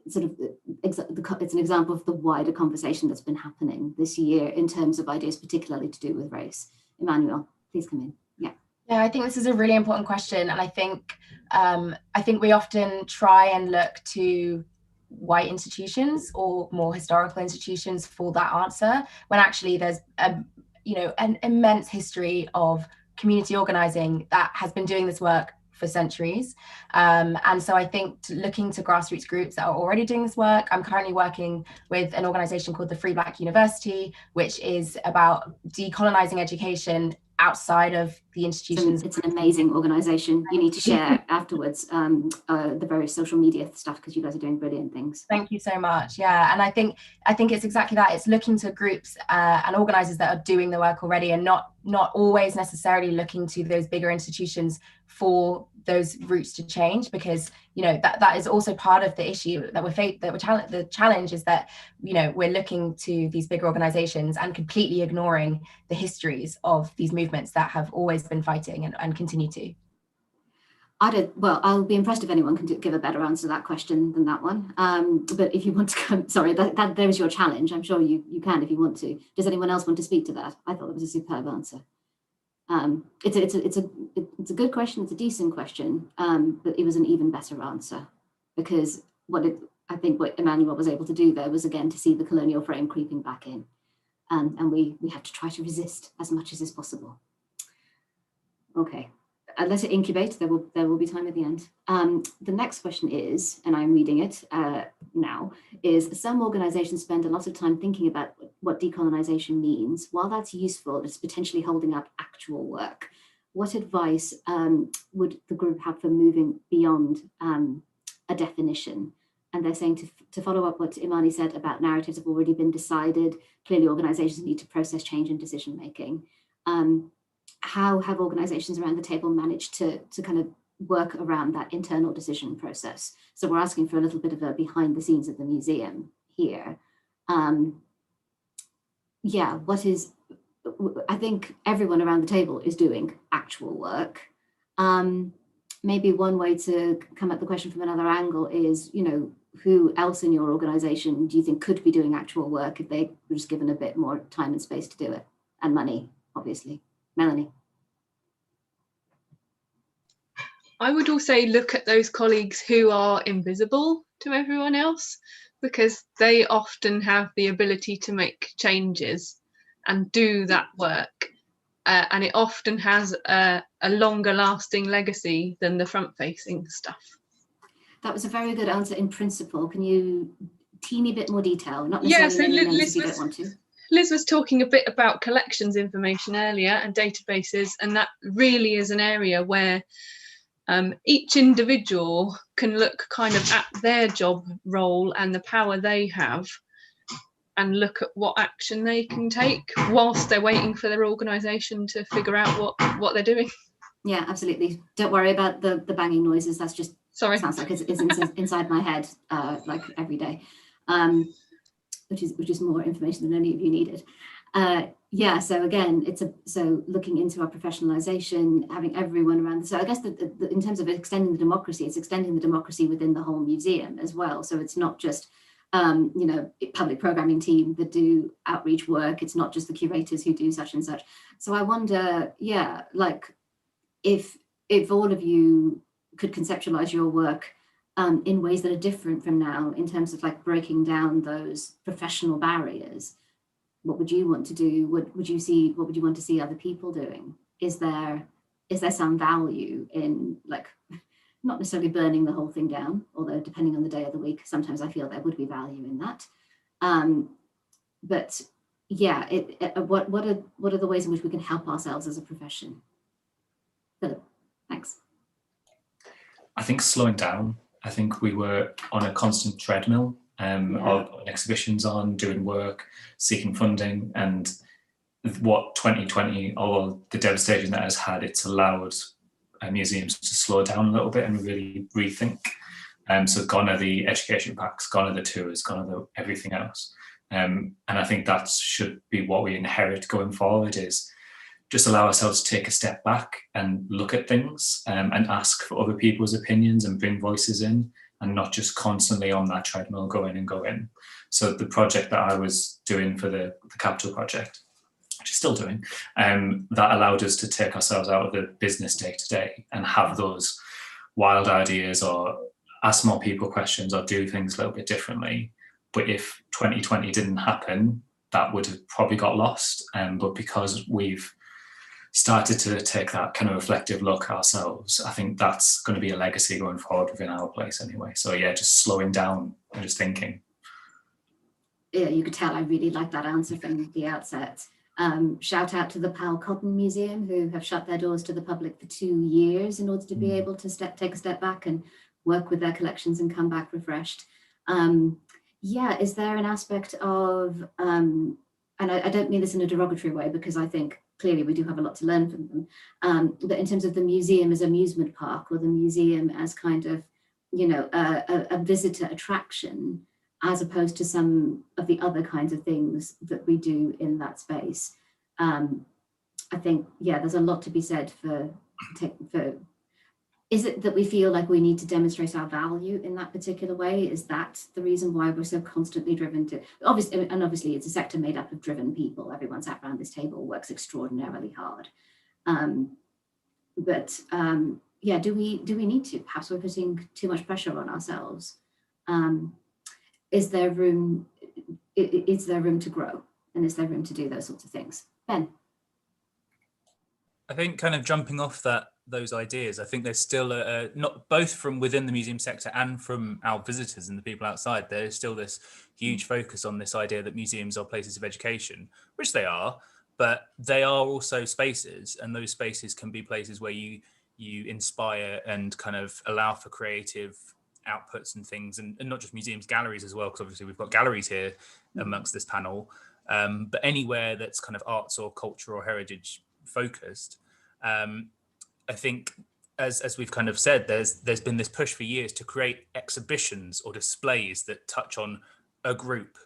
[SPEAKER 2] it's an example of the wider conversation that's been happening this year in terms of ideas, particularly to do with race. Emmanuel, please come in. Yeah.
[SPEAKER 13] Yeah, I think this is a really important question, and I think we often try and look to white institutions or more historical institutions for that answer, when actually there's an immense history of community organizing that has been doing this work for centuries. And so I think looking to grassroots groups that are already doing this work, I'm currently working with an organization called the Free Black University, which is about decolonizing education outside of the institutions.
[SPEAKER 2] It's an amazing organization. You need to share afterwards the various social media stuff, because you guys are doing brilliant things.
[SPEAKER 13] Thank you so much. Yeah, and I think it's exactly that. It's looking to groups and organizers that are doing the work already, and not always necessarily looking to those bigger institutions for those routes to change, because that is also part of the issue that the challenge is that we're looking to these bigger organizations and completely ignoring the histories of these movements that have always been fighting and continue to.
[SPEAKER 2] I'll be impressed if anyone can give a better answer to that question than that one. But if you want to come, sorry, that there's your challenge. I'm sure you can if you want to. Does anyone else want to speak to that? I thought it was a superb answer. It's a good question. It's a decent question, but it was an even better answer, because I think what Emmanuel was able to do there was, again, to see the colonial frame creeping back in, and we have to try to resist as much as is possible. Okay. Let it incubate. There will be time at the end. The next question is, and I'm reading it now, is some organizations spend a lot of time thinking about what decolonization means. While that's useful, it's potentially holding up actual work. What advice would the group have for moving beyond a definition? And they're saying to follow up what Imani said about narratives have already been decided. Clearly, organizations need to process change in decision making. How have organizations around the table managed to kind of work around that internal decision process? So we're asking for a little bit of a behind the scenes of the museum here. I think everyone around the table is doing actual work. Maybe one way to come at the question from another angle is, who else in your organization do you think could be doing actual work if they were just given a bit more time and space to do it, and money, obviously? Melanie.
[SPEAKER 10] I would also look at those colleagues who are invisible to everyone else, because they often have the ability to make changes and do that work. And it often has a longer lasting legacy than the front facing stuff. That
[SPEAKER 2] was a very good answer in principle. Can you teeny bit more detail? Not necessarily names if you don't want to.
[SPEAKER 10] Liz was talking a bit about collections information earlier and databases, and that really is an area where each individual can look kind of at their job role and the power they have, and look at what action they can take whilst they're waiting for their organisation to figure out what they're doing.
[SPEAKER 2] Yeah, absolutely. Don't worry about the banging noises. That's just sounds like it's inside my head like every day, which is more information than any of you needed. Yeah, so again, so looking into our professionalization, having everyone around. So I guess in terms of extending the democracy, it's extending the democracy within the whole museum as well. So it's not just public programming team that do outreach work. It's not just the curators who do such and such. So I wonder, yeah, like if all of you could conceptualize your work in ways that are different from now, in terms of like breaking down those professional barriers, what would you want to do? What would you want to see other people doing? Is there some value in, like, not necessarily burning the whole thing down, although depending on the day of the week, sometimes I feel there would be value in that. But yeah, what are the ways in which we can help ourselves as a profession? Philip, thanks.
[SPEAKER 6] I think slowing down. I think we were on a constant treadmill of exhibitions on, doing work, seeking funding, and what 2020, all the devastation that has had, it's allowed museums to slow down a little bit and really rethink. So gone are the education packs, gone are the tours, gone are everything else. And I think that should be what we inherit going forward, is just allow ourselves to take a step back and look at things and ask for other people's opinions and bring voices in, and not just constantly on that treadmill go in and go in. So the project that I was doing for the Capital project, which is still doing, that allowed us to take ourselves out of the business day to day and have those wild ideas, or ask more people questions, or do things a little bit differently. But if 2020 didn't happen, that would have probably got lost. But because we've started to take that kind of reflective look ourselves, I think that's going to be a legacy going forward within our place anyway. So yeah, just slowing down and just thinking.
[SPEAKER 2] Yeah, you could tell I really like that answer from the outset. Shout out to the Powell Cotton Museum, who have shut their doors to the public for 2 years in order to be able to take a step back and work with their collections and come back refreshed. Yeah, is there an aspect of, and I don't mean this in a derogatory way, because I think clearly we do have a lot to learn from them, but in terms of the museum as amusement park, or the museum as kind of, a visitor attraction, as opposed to some of the other kinds of things that we do in that space. I think, yeah, there's a lot to be said for, is it that we feel like we need to demonstrate our value in that particular way? Is that the reason why we're so constantly driven to, obviously it's a sector made up of driven people. Everyone sat around this table works extraordinarily hard. Yeah, do we need to? Perhaps we're putting too much pressure on ourselves. Is there room to grow? And is there room to do those sorts of things? Ben?
[SPEAKER 9] I think kind of jumping off those ideas, I think there's still not both from within the museum sector and from our visitors and the people outside, there's still this huge focus on this idea that museums are places of education, which they are, but they are also spaces, and those spaces can be places where you inspire and kind of allow for creative outputs and things, and not just museums, galleries as well, because obviously we've got galleries here amongst this panel, but anywhere that's kind of arts or culture or heritage focused. I think as we've kind of said, there's been this push for years to create exhibitions or displays that touch on a group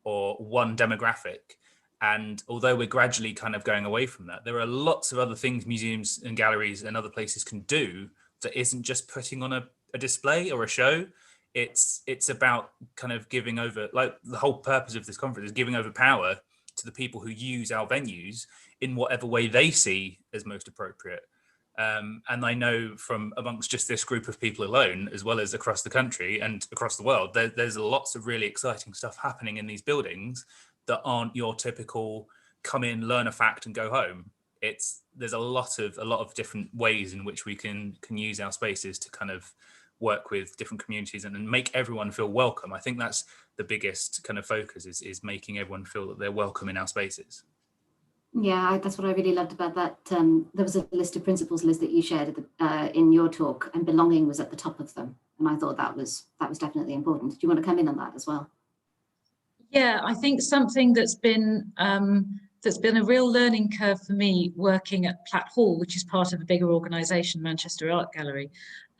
[SPEAKER 9] or one demographic. And although we're gradually kind of going away from that, there are lots of other things museums and galleries and other places can do that isn't just putting on a display or a show. It's about kind of giving over, like the whole purpose of this conference is giving over power to the people who use our venues in whatever way they see as most appropriate. And I know from amongst just this group of people alone, as well as across the country and across the world, there's lots of really exciting stuff happening in these buildings that aren't your typical come in, learn a fact and go home. There's a lot of different ways in which we can use our spaces to kind of work with different communities and make everyone feel welcome. I think that's the biggest kind of focus is making everyone feel that they're welcome in our spaces.
[SPEAKER 2] Yeah, that's what I really loved about that. There was a list of principles, Liz, that you shared in your talk, and belonging was at the top of them. And I thought that was definitely important. Do you want to come in on that as well?
[SPEAKER 5] Yeah, I think something that's been a real learning curve for me working at Platt Hall, which is part of a bigger organisation, Manchester Art Gallery,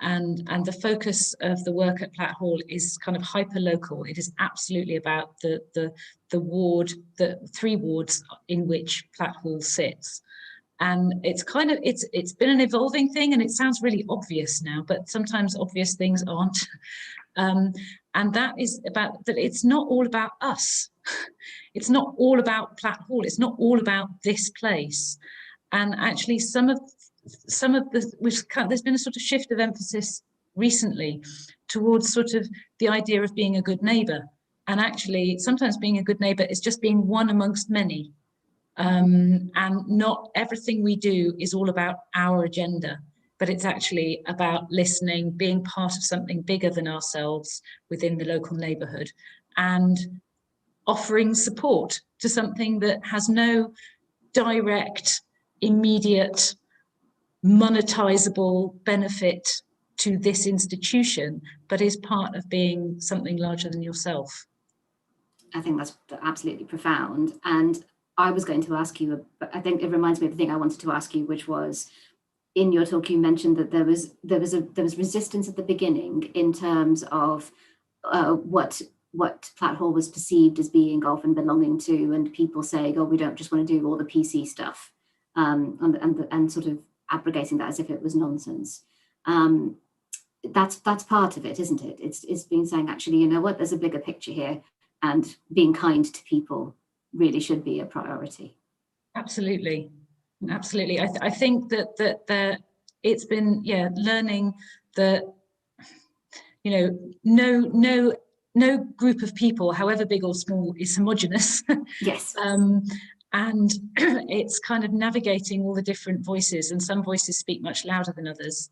[SPEAKER 5] and the focus of the work at Platt Hall is kind of hyper local. It is absolutely about the ward, the 3 wards in which Platt Hall sits. And it's kind of, it's been an evolving thing, and it sounds really obvious now, but sometimes obvious things aren't. And that is about that. It's not all about us. It's not all about Platt Hall. It's not all about this place. And actually, some of there's been a sort of shift of emphasis recently towards sort of the idea of being a good neighbour. And actually, sometimes being a good neighbour is just being one amongst many. And not everything we do is all about our agenda, but it's actually about listening, being part of something bigger than ourselves within the local neighbourhood, and offering support to something that has no direct, immediate, monetizable benefit to this institution, but is part of being something larger than yourself.
[SPEAKER 2] I think that's absolutely profound. And I was going to ask you, but I think it reminds me of the thing I wanted to ask you, which was, in your talk, you mentioned that there was resistance at the beginning in terms of what Platt Hall was perceived as being of and belonging to, and people saying, "Oh, we don't just want to do all the PC stuff," and sort of abrogating that as if it was nonsense. That's part of it, isn't it? It's been saying, actually, you know what? There's a bigger picture here, and being kind to people really should be a priority. Absolutely.
[SPEAKER 5] I think that it's been learning that, you know, no group of people, however big or small, is homogenous.
[SPEAKER 2] Yes.
[SPEAKER 5] And it's kind of navigating all the different voices, and some voices speak much louder than others,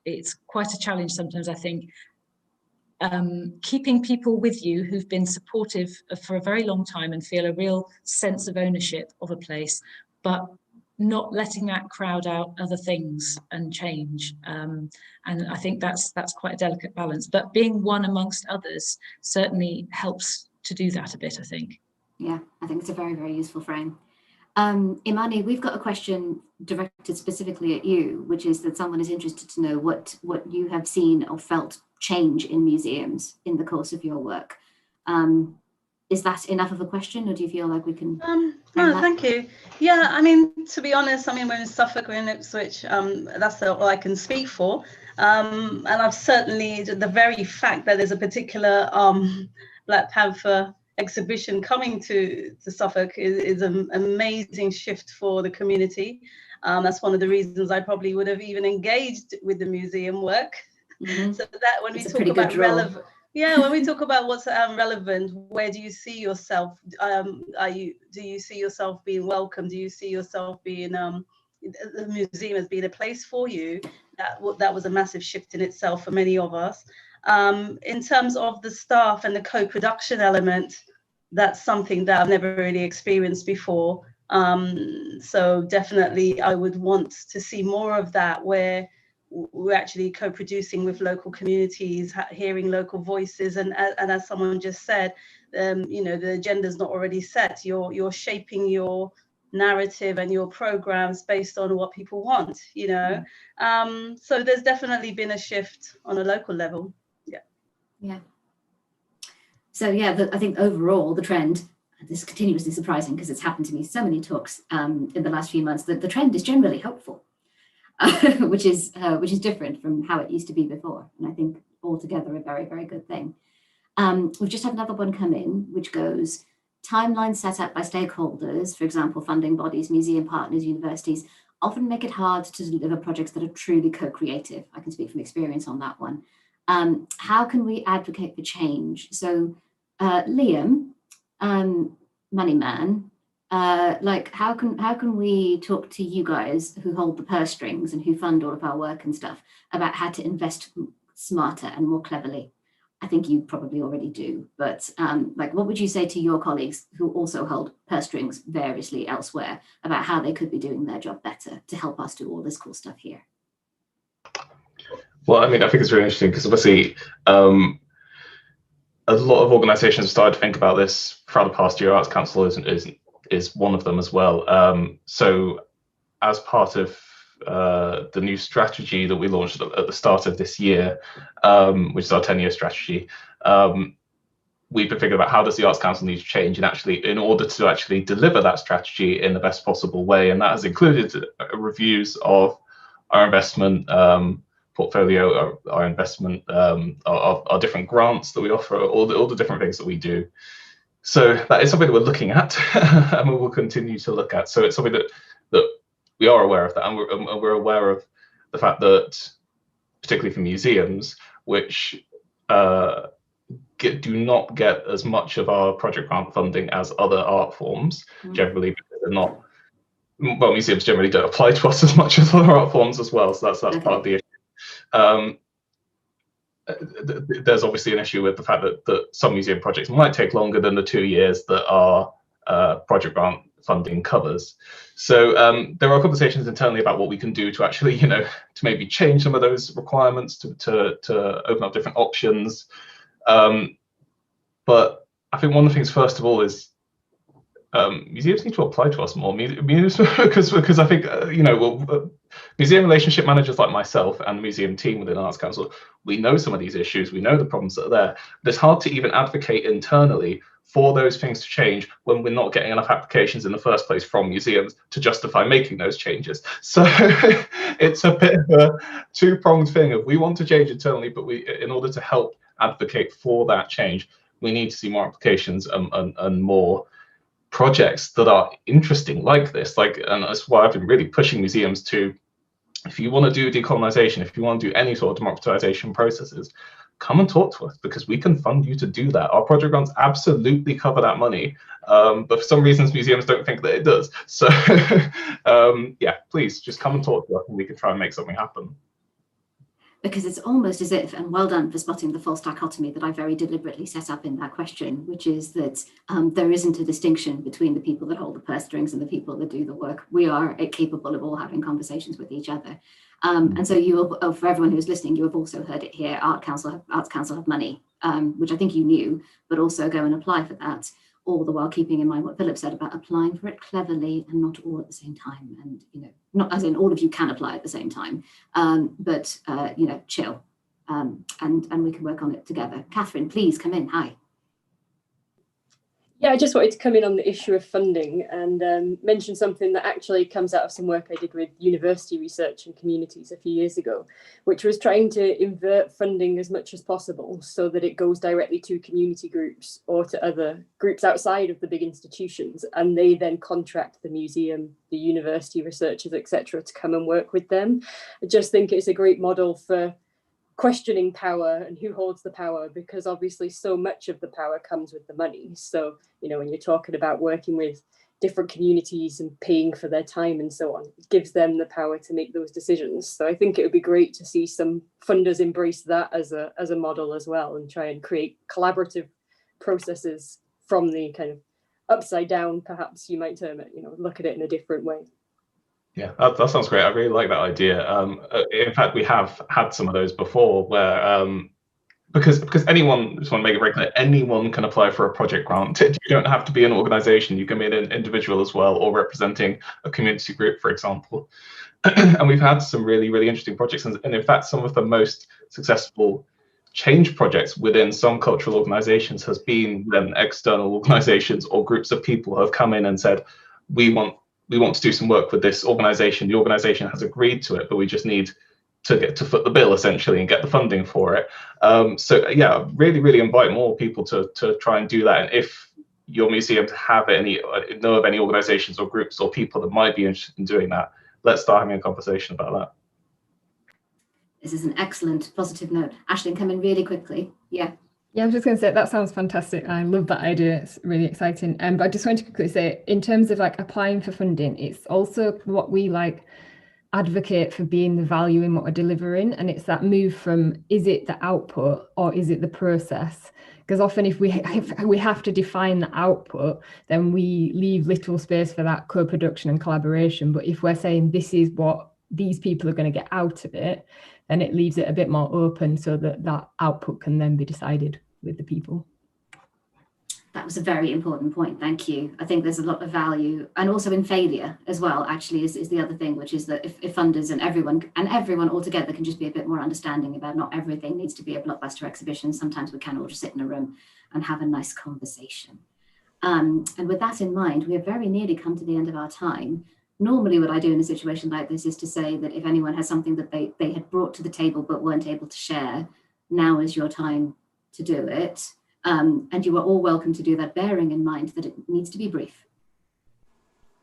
[SPEAKER 5] it's quite a challenge sometimes, I think. Keeping people with you who've been supportive for a very long time and feel a real sense of ownership of a place, but not letting that crowd out other things and change. And I think that's quite a delicate balance, but being one amongst others certainly helps to do that a bit, I think.
[SPEAKER 2] Yeah, I think it's a very, very useful frame. Imani, we've got a question directed specifically at you, which is that someone is interested to know what you have seen or felt change in museums in the course of your work. Is that enough of a question, or do you feel like we can?
[SPEAKER 7] No, thank you. Yeah, I mean, to be honest, I mean, we're in Suffolk, we're in Ipswich, that's all I can speak for. And I've certainly, the very fact that there's a particular Black Panther exhibition coming to Suffolk is an amazing shift for the community. That's one of the reasons I probably would have even engaged with the museum work. Mm-hmm. So that when we talk about relevant, when we talk about what's relevant, where do you see yourself? Do you see yourself being welcome? Do you see yourself being the museum as being a place for you? That was a massive shift in itself for many of us. In terms of the staff and the co-production element, that's something that I've never really experienced before. So definitely I would want to see more of that, where we're actually co-producing with local communities, hearing local voices, and as someone just said, you know, the agenda's not already set. You're shaping your narrative and your programs based on what people want, you know. So there's definitely been a shift on a local level.
[SPEAKER 2] Yeah. So yeah, I think overall the trend, this is continuously surprising because it's happened to me so many talks in the last few months, that the trend is generally hopeful, which is different from how it used to be before, and I think altogether a very, very good thing. We've just had another one come in, which goes: timelines set up by stakeholders, for example, funding bodies, museum partners, universities, often make it hard to deliver projects that are truly co-creative. I can speak from experience on that one. How can we advocate for change? So Liam, Moneyman, like how can we talk to you guys who hold the purse strings and who fund all of our work and stuff about how to invest smarter and more cleverly? I think you probably already do, but like, what would you say to your colleagues who also hold purse strings variously elsewhere about how they could be doing their job better to help us do all this cool stuff here?
[SPEAKER 8] Well, I mean, I think it's really interesting because obviously a lot of organisations have started to think about this throughout the past year. Arts Council is one of them as well. So as part of the new strategy that we launched at the start of this year, which is our 10-year strategy, we've been thinking about how does the Arts Council need to change, and actually in order to actually deliver that strategy in the best possible way. And that has included reviews of our investment portfolio, our investment, our different grants that we offer, all the different things that we do. So that is something that we're looking at and we will continue to look at. So it's something that we are aware of that, and we're aware of the fact that, particularly for museums, which do not get as much of our project grant funding as other art forms, generally, because they're not, well, museums generally don't apply to us as much as other art forms as well, so that's part of the issue. There's obviously an issue with the fact that some museum projects might take longer than the 2 years that our project grant funding covers. So there are conversations internally about what we can do to actually, to maybe change some of those requirements, to open up different options. But I think one of the things, first of all, is museums need to apply to us more. Because I think, museum relationship managers like myself and the museum team within Arts Council, we know some of these issues, we know the problems that are there, but it's hard to even advocate internally for those things to change when we're not getting enough applications in the first place from museums to justify making those changes. So it's a bit of a two-pronged thing of we want to change internally, but in order to help advocate for that change, we need to see more applications and more projects that are interesting like this. And that's why I've been really pushing museums to, if you want to do decolonisation, if you want to do any sort of democratisation processes, come and talk to us, because we can fund you to do that. Our project grants absolutely cover that money, but for some reasons museums don't think that it does. So yeah, please just come and talk to us and we can try and make something happen.
[SPEAKER 2] Because it's almost as if, and well done for spotting the false dichotomy that I very deliberately set up in that question, which is that there isn't a distinction between the people that hold the purse strings and the people that do the work. We are capable of all having conversations with each other. And so for everyone who is listening, you have also heard it here, Arts Council have money, which I think you knew, but also go and apply for that, all the while keeping in mind what Philip said about applying for it cleverly and not all at the same time. And, not as in all of you can apply at the same time, but, chill. And we can work on it together. Catherine, please come in. Hi.
[SPEAKER 3] Yeah, I just wanted to come in on the issue of funding and mention something that actually comes out of some work I did with university research and communities a few years ago, which was trying to invert funding as much as possible so that it goes directly to community groups or to other groups outside of the big institutions, and they then contract the museum, the university researchers, etc., to come and work with them. I just think it's a great model for questioning power and who holds the power, because obviously so much of the power comes with the money. So, when you're talking about working with different communities and paying for their time and so on, it gives them the power to make those decisions. So I think it would be great to see some funders embrace that as a model as well, and try and create collaborative processes from the kind of upside down, perhaps you might term it, look at it in a different way.
[SPEAKER 8] Yeah, that sounds great. I really like that idea. In fact, we have had some of those before where, because anyone, just want to make it very clear, anyone can apply for a project grant. You don't have to be an organization. You can be an individual as well, or representing a community group, for example. And we've had some really, really interesting projects. And in fact, some of the most successful change projects within some cultural organizations has been when external organizations or groups of people have come in and said, we want to do some work with this organization. The organization has agreed to it, but we just need to get to foot the bill essentially and get the funding for it. So yeah, really, really invite more people to try and do that. And if your museum know of any organizations or groups or people that might be interested in doing that, let's start having a conversation about that.
[SPEAKER 2] This is an excellent positive note. Aisling, come in really quickly. Yeah.
[SPEAKER 12] Yeah, I was just going to say that sounds fantastic. I love that idea. It's really exciting. But I just want to quickly say, in terms of applying for funding, it's also what we advocate for being the value in what we're delivering. And it's that move from, is it the output or is it the process? Because often if we have to define the output, then we leave little space for that co-production and collaboration. But if we're saying this is what these people are going to get out of it, then it leaves it a bit more open so that that output can then be decided with the people.
[SPEAKER 2] That was a very important point. Thank you. I think there's a lot of value, and also in failure as well, actually, is the other thing, which is that if funders and everyone altogether can just be a bit more understanding about not everything needs to be a blockbuster exhibition. Sometimes we can all just sit in a room and have a nice conversation. And with that in mind, we have very nearly come to the end of our time. Normally what I do in a situation like this is to say that if anyone has something that they had brought to the table but weren't able to share, now is your time to do it. And you are all welcome to do that, bearing in mind that it needs to be brief.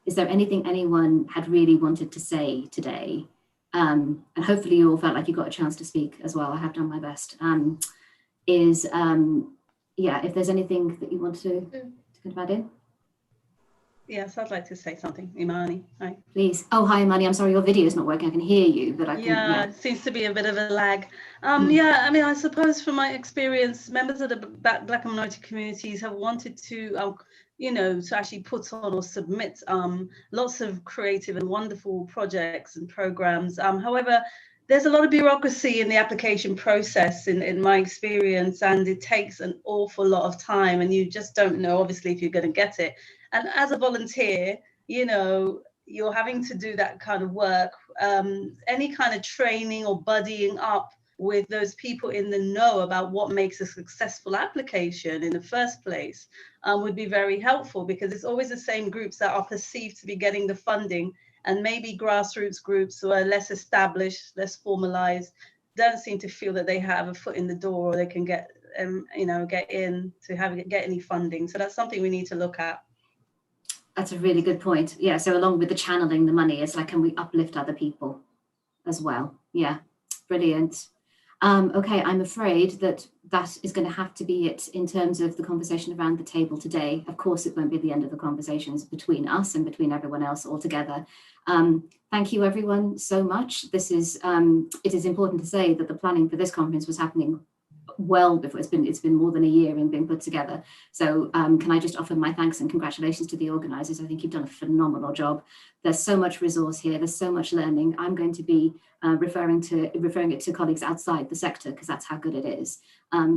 [SPEAKER 2] Is there anything anyone had really wanted to say today? And hopefully you all felt like you got a chance to speak as well. I have done my best. Yeah, if there's anything that you want to kind of add in.
[SPEAKER 7] Yes, I'd like to say something. Imani, hi.
[SPEAKER 2] Please. Oh, hi, Imani. I'm sorry, your video is not working. I can hear you, but I can.
[SPEAKER 7] Yeah, it seems to be a bit of a lag. Yeah, I mean, I suppose from my experience, members of the Black and minority communities have wanted to, to actually put on or submit lots of creative and wonderful projects and programs. However, there's a lot of bureaucracy in the application process in my experience, and it takes an awful lot of time, and you just don't know, obviously, if you're going to get it. And as a volunteer, you're having to do that kind of work. Any kind of training or buddying up with those people in the know about what makes a successful application in the first place would be very helpful, because it's always the same groups that are perceived to be getting the funding, and maybe grassroots groups who are less established, less formalized, don't seem to feel that they have a foot in the door, or they can get in to get any funding. So that's something we need to look at.
[SPEAKER 2] That's a really good point. Yeah, so along with the channeling the money, it's like, can we uplift other people as well? Yeah, brilliant. Okay, I'm afraid that is going to have to be it in terms of the conversation around the table today. Of course, it won't be the end of the conversations between us and between everyone else altogether. Thank you, everyone, so much. It is important to say that the planning for this conference was happening well before. It's been more than a year in being put together. So can I just offer my thanks and congratulations to the organisers. I think you've done a phenomenal job. There's so much resource here. There's so much learning. I'm going to be referring it to colleagues outside the sector, because that's how good it is.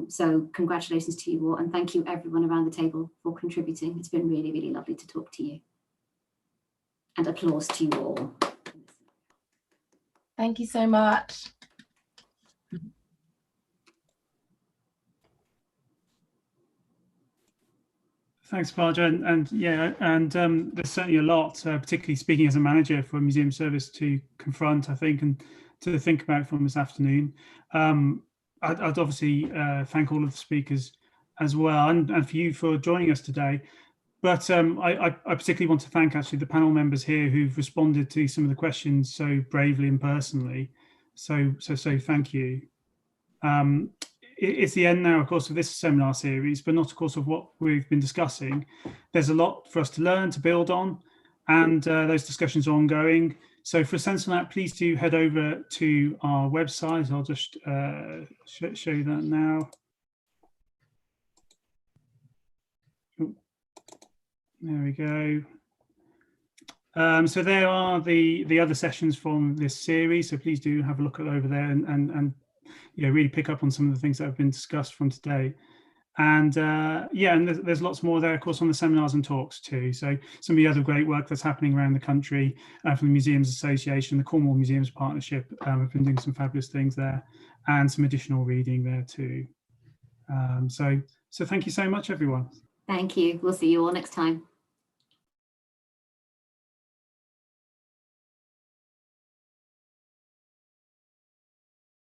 [SPEAKER 2] So congratulations to you all, and thank you everyone around the table for contributing. It's been really, really lovely to talk to you. And applause to you all.
[SPEAKER 13] Thank you so much.
[SPEAKER 1] Thanks, Barbara. And yeah, and there's certainly a lot, particularly speaking as a manager for a museum service, to confront, I think, and to think about from this afternoon. I'd obviously thank all of the speakers as well, and for you for joining us today. But I particularly want to thank actually the panel members here who've responded to some of the questions so bravely and personally. So thank you. It's the end now, of course, of this seminar series, but not, of course, of what we've been discussing. There's a lot for us to learn, to build on, and those discussions are ongoing. So for a sense of that, please do head over to our website. I'll just show you that now. Oh, there we go. So there are the other sessions from this series. So please do have a look over there and really pick up on some of the things that have been discussed from today. And and there's lots more there, of course, on the seminars and talks too. So some of the other great work that's happening around the country from the Museums Association, the Cornwall Museums Partnership have been doing some fabulous things there, and some additional reading there too. So thank you so much, everyone.
[SPEAKER 2] Thank you. We'll see you all next time.